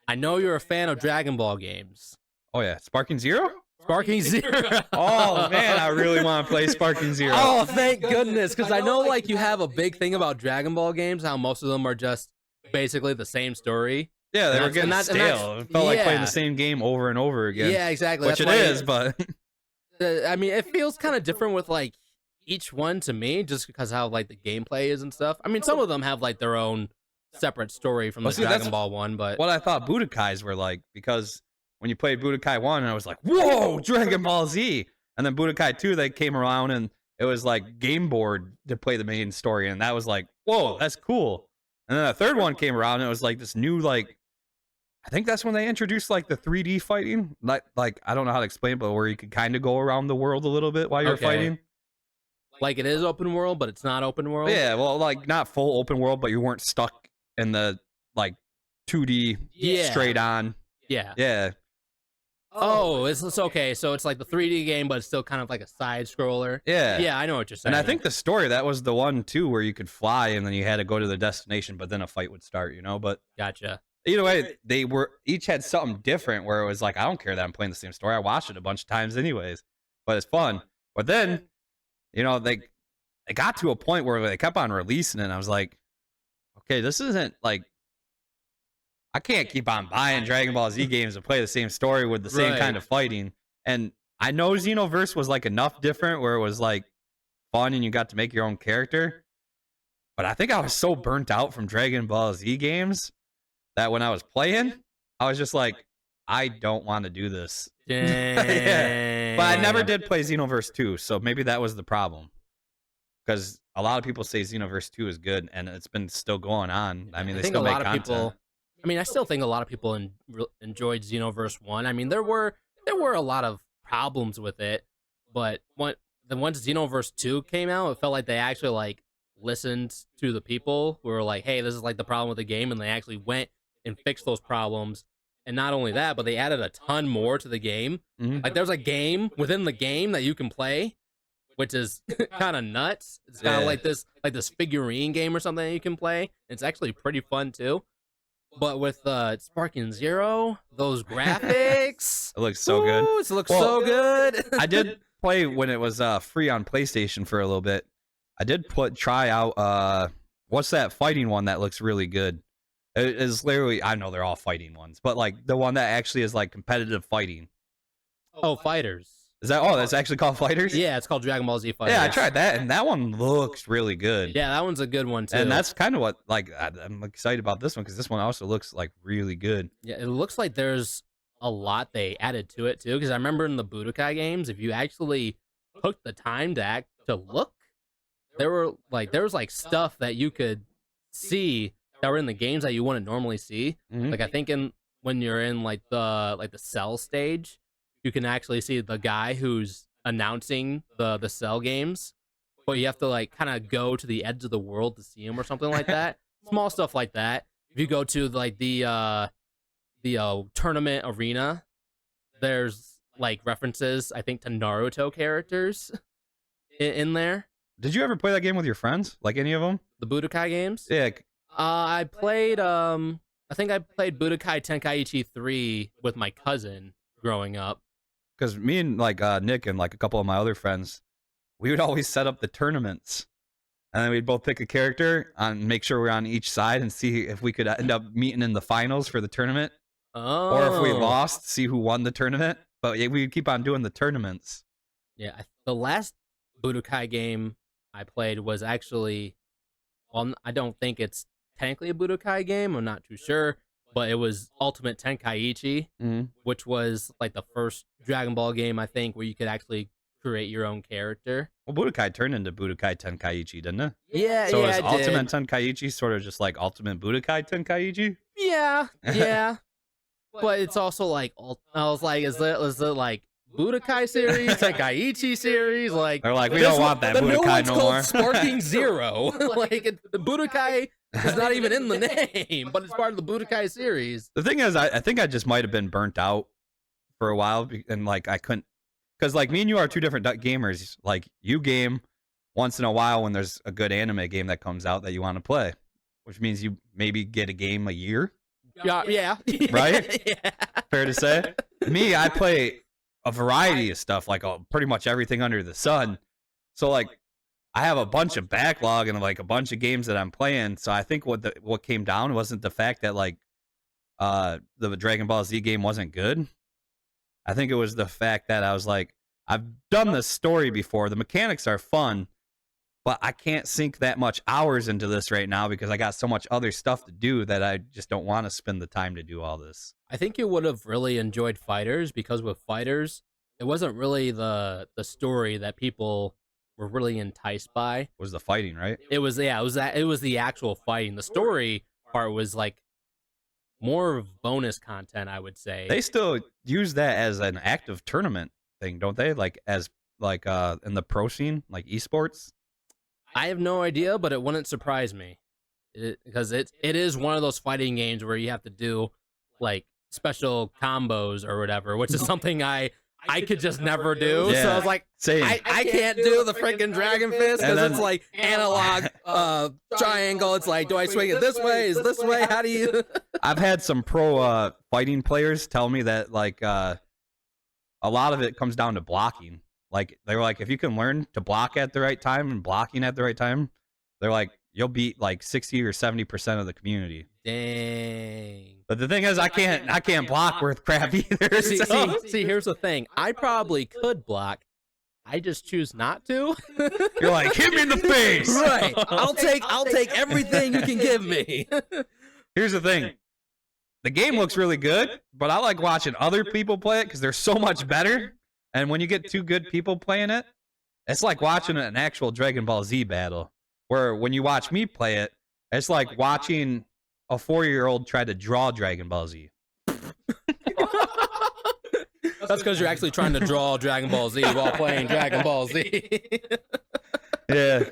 I know you're a fan of Dragon Ball games. Oh yeah, Sparking Zero. Sparking Zero. Oh man, I really want to play Sparking Zero. Oh, thank goodness, because I know like you have a big thing about Dragon Ball games, how most of them are just basically the same story. Yeah, they were getting stale. It felt like playing the same game over and over again. Yeah, exactly. Which it is, but I mean, it feels kind of different with like each one to me, just because how like the gameplay is and stuff. I mean, some of them have like their own separate story from the Dragon Ball one, but what I thought Budokais were like, because when you played Budokai 1, I was like, whoa, Dragon Ball Z. And then Budokai 2, they came around and it was like game board to play the main story. And that was like, whoa, that's cool. And then the third one came around and it was like this new, like, I think that's when they introduced like the 3D fighting. Like I don't know how to explain it, but where you could kind of go around the world a little bit while you're fighting. Like it is open world, but it's not open world? Yeah, well, like not full open world, but you weren't stuck in the like 2D straight on. Yeah. Yeah. Oh, it's okay. So it's like the 3D game, but it's still kind of like a side scroller. Yeah. Yeah, I know what you're saying. And I think the story, that was the one too, where you could fly and then you had to go to the destination, but then a fight would start, you know? But gotcha. Either way, they were each had something different where it was like, I don't care that I'm playing the same story. I watched it a bunch of times anyways, but it's fun. But then, you know, they got to a point where they kept on releasing it. And I was like, okay, this isn't like, I can't keep on buying Dragon Ball Z games and play the same story with the same kind of fighting. And I know Xenoverse was like enough different where it was like fun and you got to make your own character. But I think I was so burnt out from Dragon Ball Z games that when I was playing, I was just like, I don't want to do this. Yeah. But I never did play Xenoverse 2, so maybe that was the problem. Because a lot of people say Xenoverse 2 is good, and it's been still going on. I mean, they still make content. I mean, I still think a lot of people enjoyed Xenoverse 1. I mean, there were a lot of problems with it, but once Xenoverse 2 came out, it felt like they actually like listened to the people who were like, hey, this is like the problem with the game, and they actually went and fixed those problems. And not only that, but they added a ton more to the game. Mm-hmm. Like there's a game within the game that you can play, which is kind of nuts. It's kind of like this figurine game or something that you can play. It's actually pretty fun too. But with Sparking Zero, those graphics, it looks so good. It looks so good. I did play when it was free on PlayStation for a little bit. I did try out what's that fighting one that looks really good? It is literally, I know they're all fighting ones, but like the one that actually is like competitive fighting. Oh, Fighters. Is that? Oh, that's actually called Fighters? Yeah, it's called Dragon Ball Z Fighters. Yeah, I tried that, and that one looks really good. Yeah, that one's a good one too. And that's kind of what, like, I'm excited about this one because this one also looks like really good. Yeah, it looks like there's a lot they added to it too. Because I remember in the Budokai games, if you actually took the time to look, there was like stuff that you could see that were in the games that you wouldn't normally see. Mm-hmm. Like I think when you're in like the Cell stage, you can actually see the guy who's announcing the Cell games, but you have to like kind of go to the edge of the world to see him or something like that. Small stuff like that. If you go to like the tournament arena, there's like references I think to Naruto characters in there. Did you ever play that game with your friends? Like any of them? The Budokai games? Yeah. I played I think I played Budokai Tenkaichi 3 with my cousin growing up. Because me and like Nick and like a couple of my other friends, we would always set up the tournaments, and then we'd both pick a character and make sure we're on each side and see if we could end up meeting in the finals for the tournament. Oh. Or if we lost, see who won the tournament. But yeah, we'd keep on doing the tournaments. Yeah, the last Budokai game I played was actually, well, I don't think it's technically a Budokai game. I'm not too sure. But it was Ultimate Tenkaichi, which was like the first Dragon Ball game, I think, where you could actually create your own character. Well, Budokai turned into Budokai Tenkaichi, didn't it? Yeah, so yeah, is Ultimate Tenkaichi sort of just like Ultimate Budokai Tenkaichi? Yeah. But it's also like, I was like, is it like Budokai series, Tenkaichi series? Like, they're like, we don't want that Budokai no more. Sparking Zero. Like, the Budokai is not even in the name, but it's part of the Budokai series. The thing is, I think I just might have been burnt out for a while, and like I couldn't, because like me and you are two different gamers. Like you game once in a while when there's a good anime game that comes out that you want to play, which means you maybe get a game a year. Yeah. Right? Yeah. Fair to say. Me, I play a variety of stuff, like pretty much everything under the sun. So like, I have a bunch of backlog and like a bunch of games that I'm playing. So I think what came down wasn't the fact that like the Dragon Ball Z game wasn't good. I think it was the fact that I was like, I've done this story before. The mechanics are fun, but I can't sink that much hours into this right now because I got so much other stuff to do that I just don't want to spend the time to do all this. I think you would have really enjoyed Fighters because with Fighters, it wasn't really the story that people were really enticed by. It was the fighting, right? It was the actual fighting. The story part was like more bonus content, I would say. They still use that as an active tournament thing, don't they? Like as like in the pro scene, like esports. I have no idea, but it wouldn't surprise me because it is one of those fighting games where you have to do like special combos or whatever, which is something I could just never do. Yeah. So I was like, Same. I can't do the freaking Dragon Fist And because then- it's like analog triangle. It's like, do I swing it this way? Is this way? How do you? I've had some pro fighting players tell me that like a lot of it comes down to blocking. Like they were like, if you can learn to block at the right time and blocking at the right time, they're like, you'll beat like 60 or 70% of the community. Dang. But the thing is, I can't block worth crap either. See, here's the thing. I probably could block. I just choose not to. You're like, hit me in the face. Right. I'll take everything you can give me. Here's the thing. The game looks really good, but I like watching other people play it because they're so much better. And when you get two good people playing it, it's like watching an actual Dragon Ball Z battle. Where when you watch me play it, it's like watching a 4-year-old try to draw Dragon Ball Z. That's because you're actually trying to draw Dragon Ball Z while playing Dragon Ball Z. Yeah.